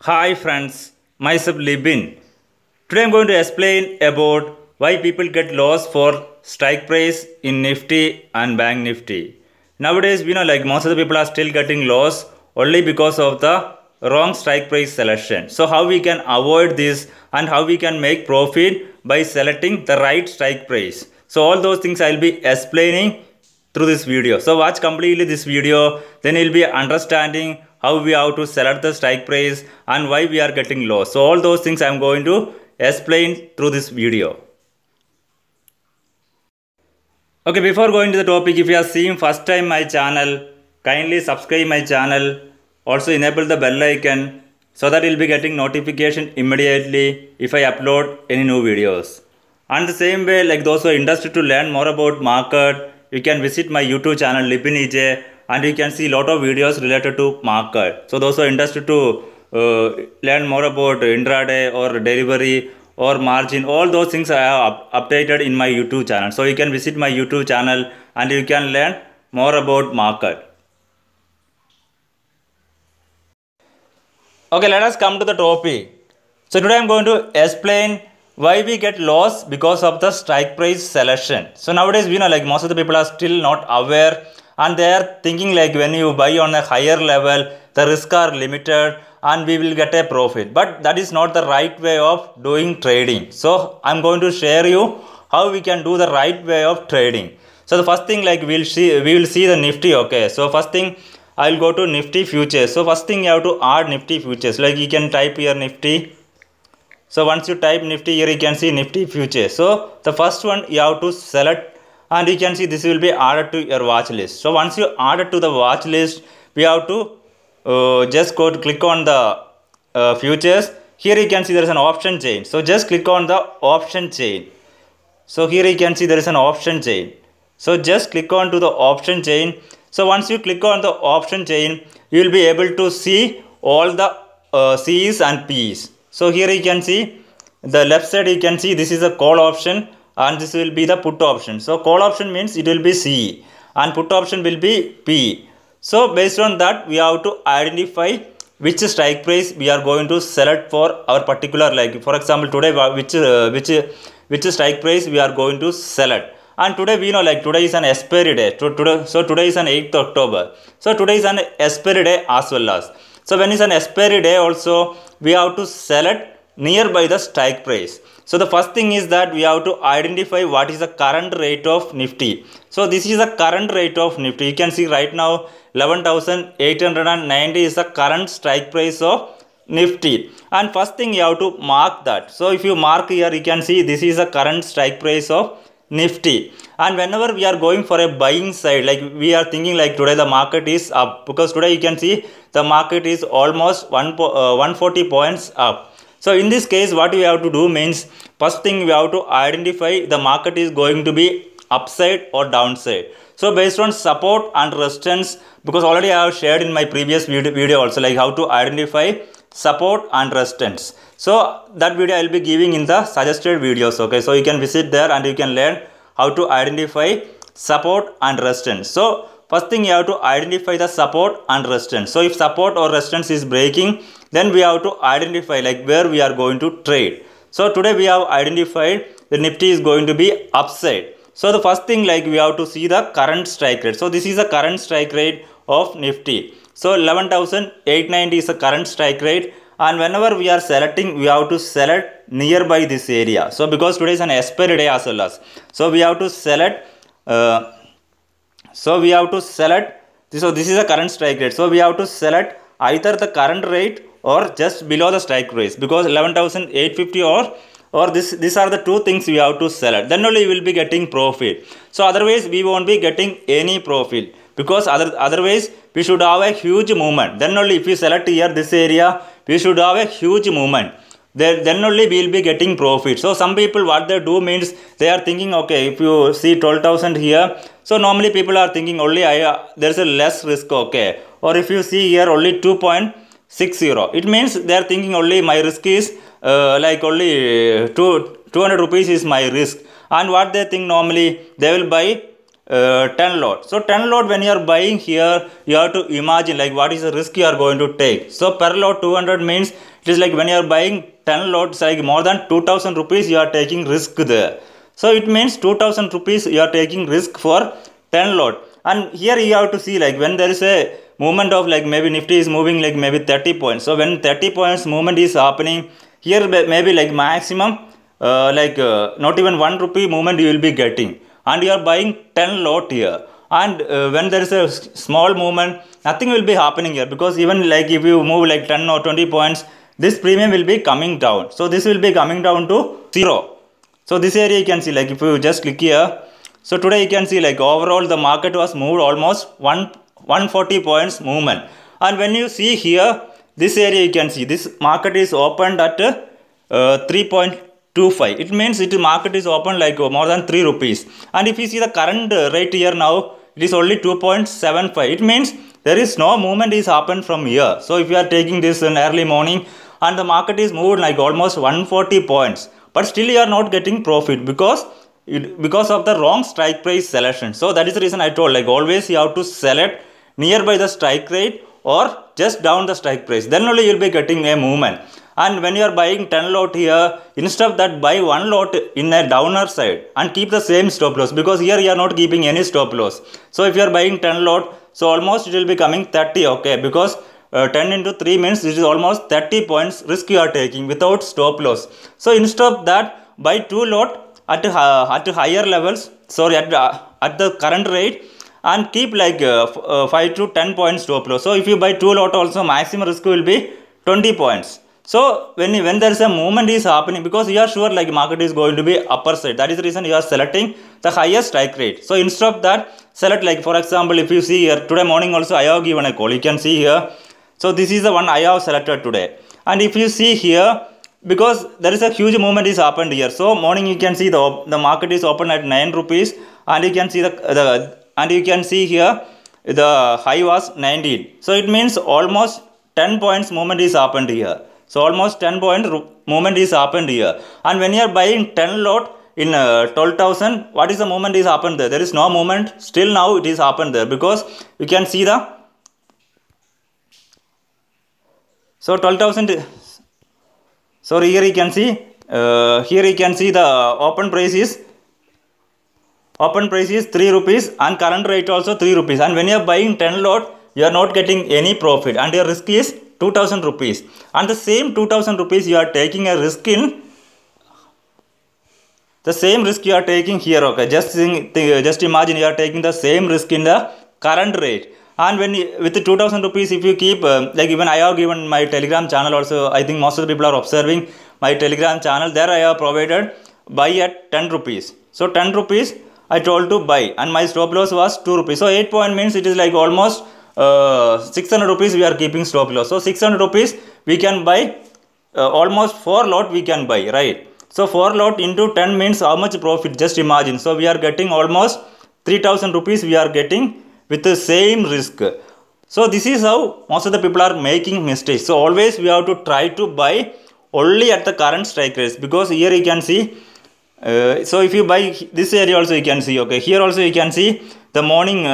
Hi friends, myself Libin. Today I'm going to explain about why people get lost for strike price in Nifty and Bank Nifty. Nowadays, most of the people are still getting lost only because of the wrong strike price selection. So how we can avoid this and how we can make profit by selecting the right strike price. So all those things I'll be explaining through this video. So watch completely this video, then you'll be understanding how we have to select the strike price and why we are getting lost. So all those things I'm going to explain through this video. Okay, before going to the topic, if you are seeing first time my channel, kindly subscribe my channel. Also enable the bell icon so that you'll be getting notification immediately if I upload any new videos. And the same way, like those who are interested to learn more about market, you can visit my YouTube channel Libin EJ and you can see a lot of videos related to market. So those who are interested to learn more about intraday or delivery or margin, all those things I have updated in my YouTube channel. So you can visit my YouTube channel and you can learn more about market. Okay, let us come to the topic. So today I am going to explain why we get lost because of the strike price selection. So nowadays most of the people are still not aware and they are thinking like when you buy on a higher level, the risks are limited and we will get a profit. But that is not the right way of doing trading. So I am going to share you how we can do the right way of trading. So the first thing like we will see the Nifty. Okay, so first thing I'll go to Nifty futures. So first thing you have to add Nifty futures. Like you can type here Nifty. So once you type Nifty here, you can see Nifty futures. So the first one you have to select and you can see this will be added to your watch list. So once you add it to the watch list, we have to just go to click on the futures. Here you can see there is an option chain. So just click on the option chain. So here you can see there is an option chain. So just click on to the option chain. So once you click on the option chain, you will be able to see all the C's and P's. So here you can see the left side, you can see this is a call option and this will be the put option. So call option means it will be C and put option will be P. So based on that, we have to identify which strike price we are going to select for our particular, like for example today which strike price we are going to select. And today we know like today is an expiry day. So today is an 8th October. So today is an expiry day as well as. So when it's an expiry day also, we have to select nearby the strike price. So the first thing is that we have to identify what is the current rate of Nifty. So this is the current rate of Nifty. You can see right now 11,890 is the current strike price of Nifty. And first thing you have to mark that. So if you mark here, you can see this is the current strike price of Nifty. And whenever we are going for a buying side, like we are thinking like today the market is up, because today you can see the market is almost 140 points up. So in this case what we have to do means, first thing we have to identify the market is going to be upside or downside. So based on support and resistance, because already I have shared in my previous video also like how to identify support and resistance. So that video I will be giving in the suggested videos. Okay, so you can visit there and you can learn how to identify support and resistance. So first thing you have to identify the support and resistance. So if support or resistance is breaking, then we have to identify like where we are going to trade. So today we have identified the Nifty is going to be upside. So the first thing like we have to see the current strike rate. So this is the current strike rate of Nifty. So 11,890 is the current strike rate. And whenever we are selecting, we have to select nearby this area. So because today is an expiry day as well as. So we have to select so this is the current strike rate. So we have to select either the current rate or just below the strike price, because 11,850 or these are the two things we have to select. Then only we will be getting profit. So otherwise we won't be getting any profit, because otherwise we should have a huge movement. Then only if we select here this area, we should have a huge movement. Then only we will be getting profit. So some people what they do means they are thinking, okay, if you see 12,000 here, so normally people are thinking only there's a less risk, okay. Or if you see here only 2.60, it means they are thinking only my risk is like only 200 rupees is my risk. And what they think normally, they will buy 10 lot. So 10 lot when you are buying here, you have to imagine like what is the risk you are going to take. So per lot 200 means it is like when you are buying 10 lots, like more than 2000 rupees you are taking risk there. So it means 2000 rupees you are taking risk for 10 lot. And here you have to see like when there is a movement of like maybe Nifty is moving like maybe 30 points. So when 30 points movement is happening, here maybe like maximum not even 1 rupee movement you will be getting. And you are buying 10 lot here. And when there is a small movement, nothing will be happening here, because even like if you move like 10 or 20 points, this premium will be coming down. So this will be coming down to 0. So this area you can see, like if you just click here, so today you can see like overall the market was moved almost 140 points movement. And when you see here, this area you can see this market is opened at 3.25. It means it market is open like more than 3 rupees. And if you see the current rate here now, it is only 2.75. It means there is no movement is happened from here. So if you are taking this in early morning and the market is moved like almost 140 points, but still you are not getting profit because of the wrong strike price selection. So that is the reason I told like always you have to select nearby the strike rate or just down the strike price. Then only you will be getting a movement. And when you are buying 10 lot here, instead of that buy 1 lot in a downer side and keep the same stop loss, because here you are not keeping any stop loss. So if you are buying 10 lot, so almost it will be coming 30, okay, because 10 into 3 means it is almost 30 points risk you are taking without stop loss. So instead of that, buy 2 lot at higher levels, sorry, at the current rate, and keep like 5 to 10 points stop loss. So if you buy 2 lot also, maximum risk will be 20 points. So when there is a movement is happening, because you are sure like market is going to be upper side, that is the reason you are selecting the highest strike rate. So instead of that, select like for example, if you see here today morning also I have given a call, you can see here. So this is the one I have selected today. And if you see here, because there is a huge movement is happened here. So morning you can see the market is open at 9 rupees, and you can see and you can see here the high was 19. So it means almost 10 points movement is happened here. So almost 10 point movement is happened here. And when you are buying 10 lot in 12,000, what is the movement is happened there? There is no movement. Still now it is happened there, because you can see so 12,000. So here you can see the open price is 3 rupees and current rate also 3 rupees. And when you are buying 10 lot, you are not getting any profit and your risk is 2000 rupees. And the same 2000 rupees you are taking a risk in, the same risk you are taking here, okay. Just imagine you are taking the same risk in the current rate. And when with the 2000 rupees, if you keep like even I have given my Telegram channel also, I think most of the people are observing my Telegram channel. There I have provided buy at 10 rupees. So 10 rupees I told to buy, and my stop loss was 2 rupees. So 8 point means it is like almost 600 rupees we are keeping stop loss. So 600 rupees we can buy almost 4 lot we can buy, right? So 4 lot into 10 means how much profit? Just imagine. So we are getting almost 3000 rupees we are getting with the same risk. So this is how most of the people are making mistakes. So always we have to try to buy only at the current strike rates, because here you can see so if you buy this area also you can see, okay, here also you can see the morning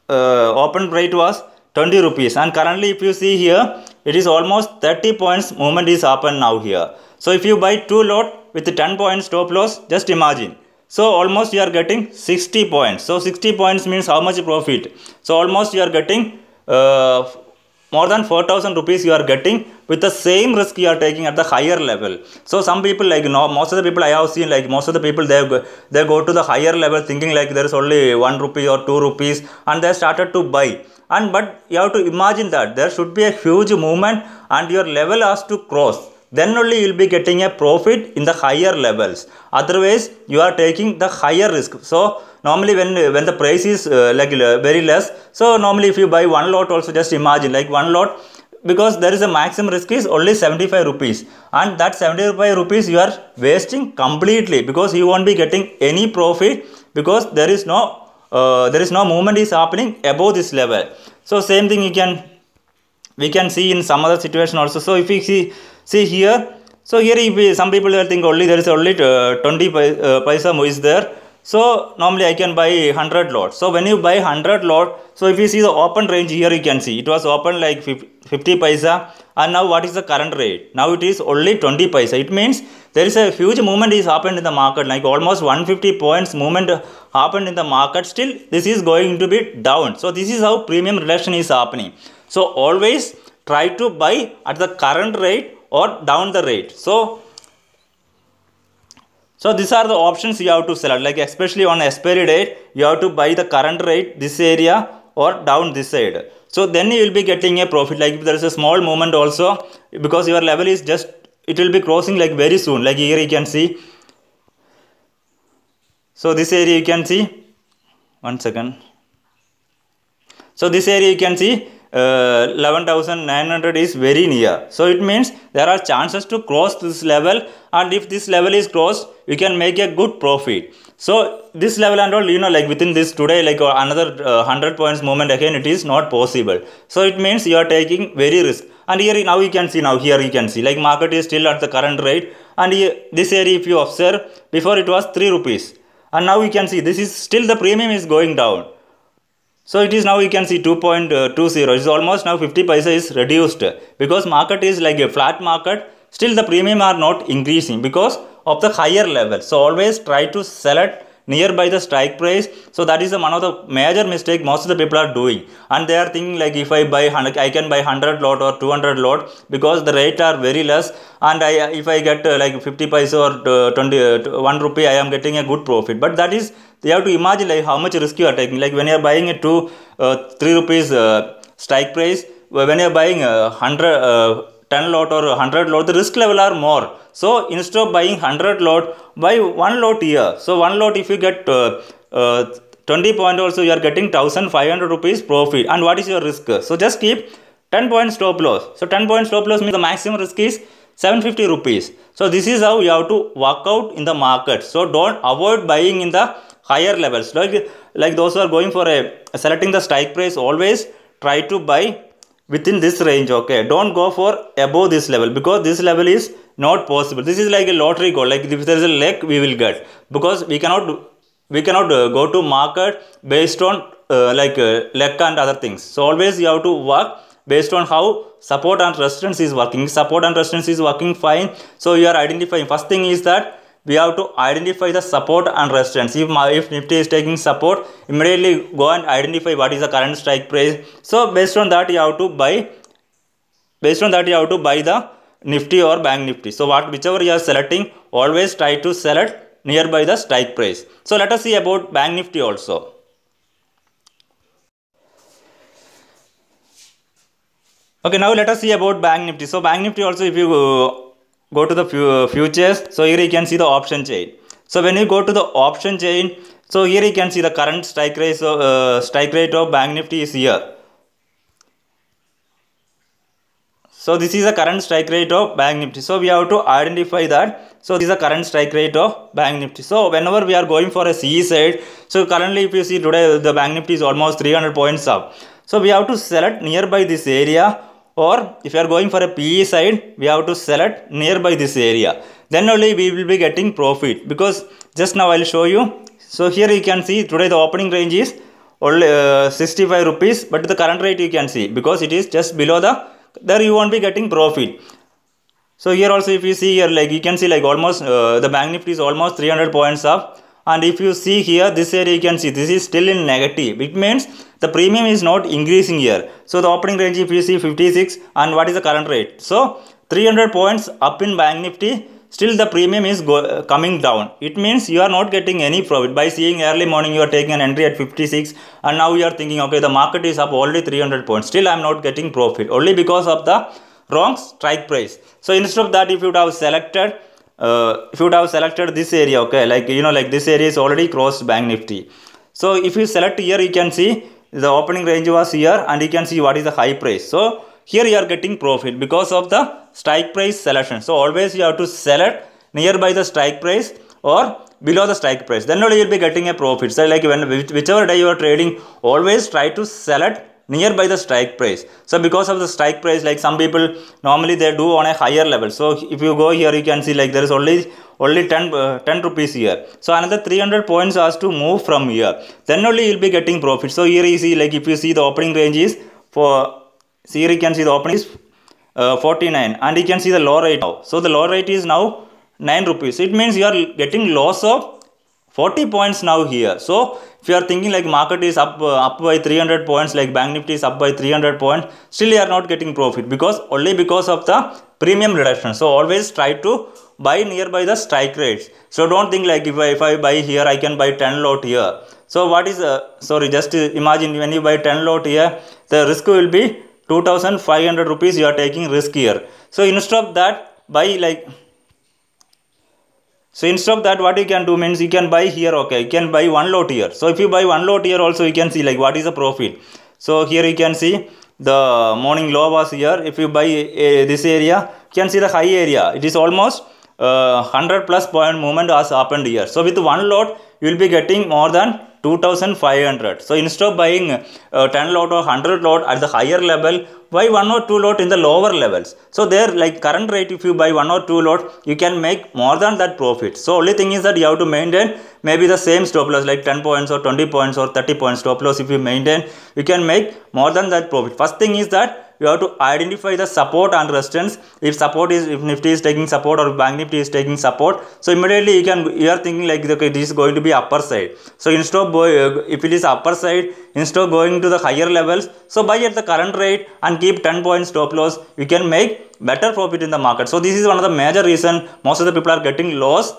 open rate was 20 rupees, and currently if you see here it is almost 30 points movement is happened now here. So if you buy 2 lot with 10 points stop loss, just imagine. So almost you are getting 60 points. So 60 points means how much profit? So almost you are getting more than 4000 rupees you are getting with the same risk you are taking at the higher level. So some people like most of the people I have seen, like most of the people they go to the higher level thinking like there is only 1 rupee or 2 rupees and they started to buy. But you have to imagine that there should be a huge movement and your level has to cross. Then only you will be getting a profit in the higher levels. Otherwise, you are taking the higher risk. So normally when the price is very less, so normally if you buy 1 lot also, just imagine like 1 lot, because there is a maximum risk is only 75 rupees, and that 75 rupees you are wasting completely, because you won't be getting any profit, because there is no movement is happening above this level. So same thing we can see in some other situation also. So if we see here, so here if some people will think only there is only 20 paisa is there. So normally I can buy 100 lot. So when you buy 100 lot, so if you see the open range here, you can see it was open like 50 paisa, and now what is the current rate? Now it is only 20 paisa. It means there is a huge movement is happened in the market, like almost 150 points movement happened in the market. Still this is going to be down. So this is how premium reduction is happening. So always try to buy at the current rate or down the rate. So these are the options you have to select, like especially on expiry date, you have to buy the current rate this area or down this side. So then you will be getting a profit. Like if there is a small movement also, because your level is just, it will be crossing like very soon. Like here you can see. So this area you can see, 1 second. So this area you can see 11,900 is very near. So it means there are chances to cross this level, and if this level is crossed, you can make a good profit. So this level and all, like within this today, like another 100 points movement again, it is not possible. So it means you are taking very risk. And here now you can see, here you can see like market is still at the current rate, and here, this area if you observe, before it was 3 rupees, and now you can see this is still the premium is going down. So it is now you can see 2.20. It's almost now 50 paisa is reduced, because market is like a flat market. Still the premium are not increasing because of the higher level. So always try to select nearby the strike price. So that is one of the major mistake most of the people are doing, and they are thinking like if I buy 100, I can buy 100 lot or 200 lot because the rate are very less, and if I get like 50 paisa or 1 rupee, I am getting a good profit. But that is, you have to imagine like how much risk you are taking. Like when you are buying a 3 rupees strike price, when you are buying 10 lot or 100 lot, the risk level are more. So instead of buying 100 lot, buy 1 lot here. So 1 lot, if you get 20 point also, you are getting 1,500 rupees profit. And what is your risk? So just keep 10 point stop loss. So 10 point stop loss means the maximum risk is 750 rupees. So this is how you have to work out in the market. So don't avoid buying in the higher levels. Like those who are going for selecting the strike price, always try to buy within this range. Okay, don't go for above this level, because this level is not possible. This is like a lottery goal. Like if there is a luck, we will get, because we cannot go to market based on luck and other things. So always you have to work based on how support and resistance is working. Support and resistance is working fine. So you are identifying. First thing is that we have to identify the support and resistance. If Nifty is taking support, immediately go and identify what is the current strike price. So based on that you have to buy. Based on that you have to buy the Nifty or Bank Nifty. So whichever you are selecting, always try to select nearby the strike price. So let us see about Bank Nifty also. Okay, now let us see about Bank Nifty. So Bank Nifty also, if you go to the futures, so here you can see the option chain. So when you go to the option chain, so here you can see the current strike rate of Bank Nifty is here. So this is the current strike rate of Bank Nifty. So we have to identify that. So this is the current strike rate of Bank Nifty. So whenever we are going for a CE side, so currently if you see today the Bank Nifty is almost 300 points up. So we have to select nearby this area, or if you are going for a PE side, we have to select nearby this area. Then only we will be getting profit, because just now I will show you. So here you can see today the opening range is only 65 rupees, but the current rate you can see, because it is just below there you won't be getting profit. So here also if you see here, like you can see like almost the Bank Nifty is almost 300 points up, and if you see here this area you can see this is still in negative. It means the premium is not increasing here. So the opening range if you see 56, and what is the current rate? So 300 points up in Bank Nifty, still the premium is coming down. It means you are not getting any profit. By seeing early morning you are taking an entry at 56, and now you are thinking okay, the market is up already 300 points, still I am not getting profit, only because of the wrong strike price. So instead of that, if you would have selected this area, okay, like like this area is already crossed Bank Nifty. So if you select here, you can see the opening range was here, and you can see what is the high price. So here you are getting profit because of the strike price selection. So always you have to select nearby the strike price or below the strike price, then only you will be getting a profit. So like whichever day you are trading, always try to select nearby the strike price. So because of the strike price, like some people normally they do on a higher level. So if you go here, you can see like there is only 10 rupees here. So another 300 points has to move from here. Then only you'll be getting profit. So here you see, like if you see the opening range is for, so here you can see the opening is 49, and you can see the low rate now. So the low rate is now 9 rupees. It means you are getting loss of 40 points now here. So if you are thinking like market is up by 300 points, like Bank Nifty is up by 300 points, still you are not getting profit because only because of the premium reduction. So always try to buy nearby the strike rates. So don't think like if I buy here, I can buy 10 lot here. So what is sorry, just imagine when you buy 10 lot here, the risk will be 2500 rupees. You are taking risk here. So instead of that, buy like, so instead of that, what you can do means you can buy here, okay, you can buy one lot here. So if you buy one lot here also, you can see like what is the profit. So here you can see the morning low was here. If you buy this area, you can see the high area. It is almost 100 plus point movement has happened here. So with one lot, you will be getting more than 2500. So instead of buying 10 lot or 100 lot at the higher level, buy 1 or 2 lot in the lower levels. So there, like current rate, if you buy 1 or 2 lot, you can make more than that profit. So only thing is that you have to maintain maybe the same stop loss, like 10 points or 20 points or 30 points stop loss. If you maintain, you can make more than that profit. First thing is that you have to identify the support and resistance. If Nifty is taking support or Bank Nifty is taking support, so immediately you are thinking like, okay, this is going to be upper side. So instead of if it is upper side, instead of going to the higher levels, so buy at the current rate and keep 10 points stop loss. You can make better profit in the market. So this is one of the major reason most of the people are getting loss.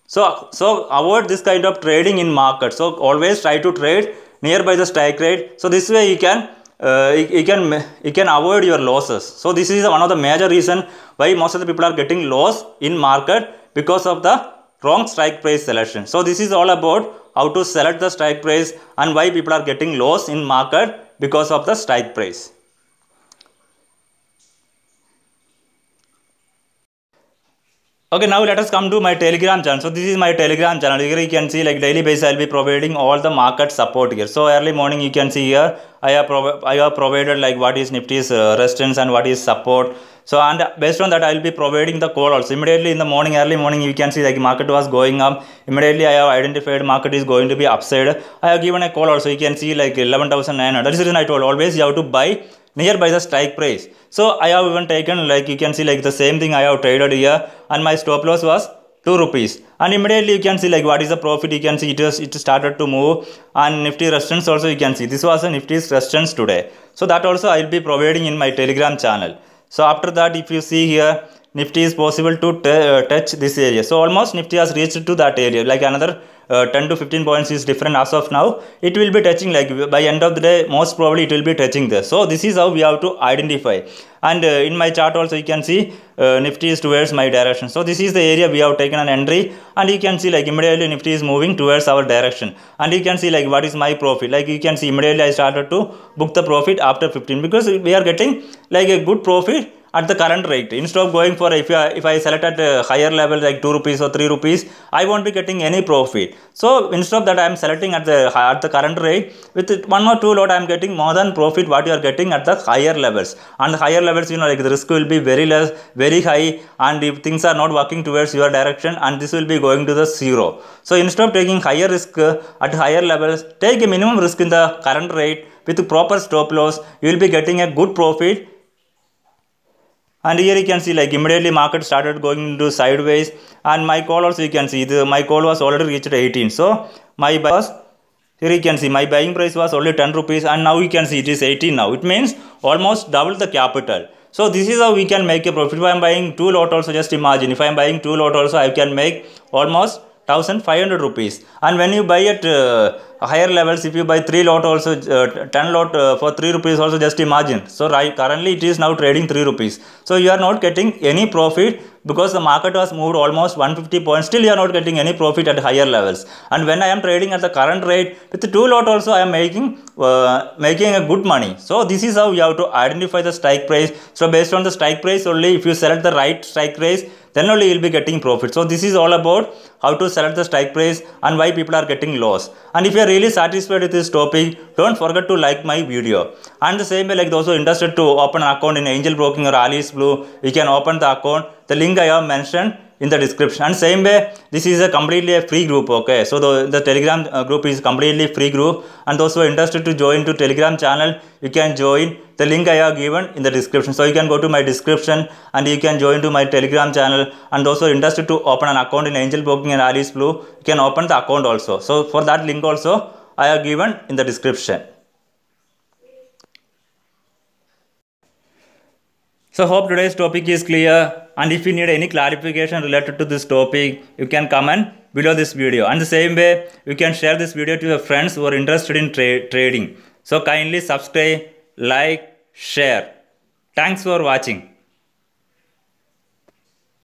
So avoid this kind of trading in market. So always try to trade nearby the strike rate. So this way you can avoid your losses. So this is one of the major reason why most of the people are getting loss in market, because of the wrong strike price selection. So this is all about how to select the strike price and why people are getting loss in market because of the strike price. Okay, now let us come to my Telegram channel. So this is my Telegram channel. Here you can see like daily basis I will be providing all the market support here. So early morning you can see here I have provided like what is Nifty's resistance and what is support. So and based on that I will be providing the call also. Immediately in the morning, early morning, you can see like market was going up. Immediately I have identified market is going to be upside. I have given a call also. You can see like 11,900. That is the reason I told always you have to buy nearby the strike price. So I have even taken like you can see like the same thing I have traded here, and my stop loss was 2 rupees, and immediately you can see like what is the profit. You can see it started to move, and Nifty resistance also you can see this was a Nifty's resistance today. So that also I will be providing in my Telegram channel. So after that, if you see here, Nifty is possible to touch this area. So almost Nifty has reached to that area, like another 10 to 15 points is different as of now. It will be touching, like by end of the day, most probably it will be touching there. So this is how we have to identify. And in my chart also you can see Nifty is towards my direction. So this is the area we have taken an entry, and you can see like immediately Nifty is moving towards our direction. And you can see like what is my profit. Like you can see immediately I started to book the profit after 15, because we are getting like a good profit at the current rate. Instead of going for if I select at a higher level like 2 rupees or 3 rupees, I won't be getting any profit. So instead of that, I am selecting at the current rate. With 1 or 2 lot, I am getting more than profit what you are getting at the higher levels. And the higher levels, you know, like the risk will be very less, very high, and if things are not working towards your direction, and this will be going to the zero. So instead of taking higher risk at higher levels, take a minimum risk in the current rate with proper stop loss. You will be getting a good profit. And here you can see like immediately market started going into sideways, and my call also you can see my call was already reached 18. So my buy was, here you can see my buying price was only 10 rupees, and now you can see it is 18 now. It means almost double the capital. So this is how we can make a profit. If I am buying 2 lot also, just imagine if I am buying 2 lot also, I can make almost 1500 rupees. And when you buy at higher levels, if you buy 3 lot also, 10 lot for 3 rupees also, just imagine. So currently it is now trading 3 rupees. So you are not getting any profit, because the market has moved almost 150 points. Still you are not getting any profit at higher levels. And when I am trading at the current rate with 2 lot also, I am making a good money. So this is how you have to identify the strike price. So based on the strike price only, if you select the right strike price, then only you'll be getting profit. So this is all about how to select the strike price and why people are getting loss. And if you are really satisfied with this topic, don't forget to like my video. And the same way, like those who are interested to open an account in Angel Broking or Alice Blue, you can open the account. The link I have mentioned in the description. And same way, this is a completely a free group. Okay, so the Telegram group is completely free group, and those who are interested to join to Telegram channel, you can join. The link I have given in the description. So you can go to my description and you can join to my Telegram channel. And those who are interested to open an account in Angel Broking and Alice Blue, you can open the account also. So for that link also I have given in the description. So hope today's topic is clear, and if you need any clarification related to this topic, you can comment below this video. And the same way, you can share this video to your friends who are interested in trading. So kindly subscribe, like, share. Thanks for watching.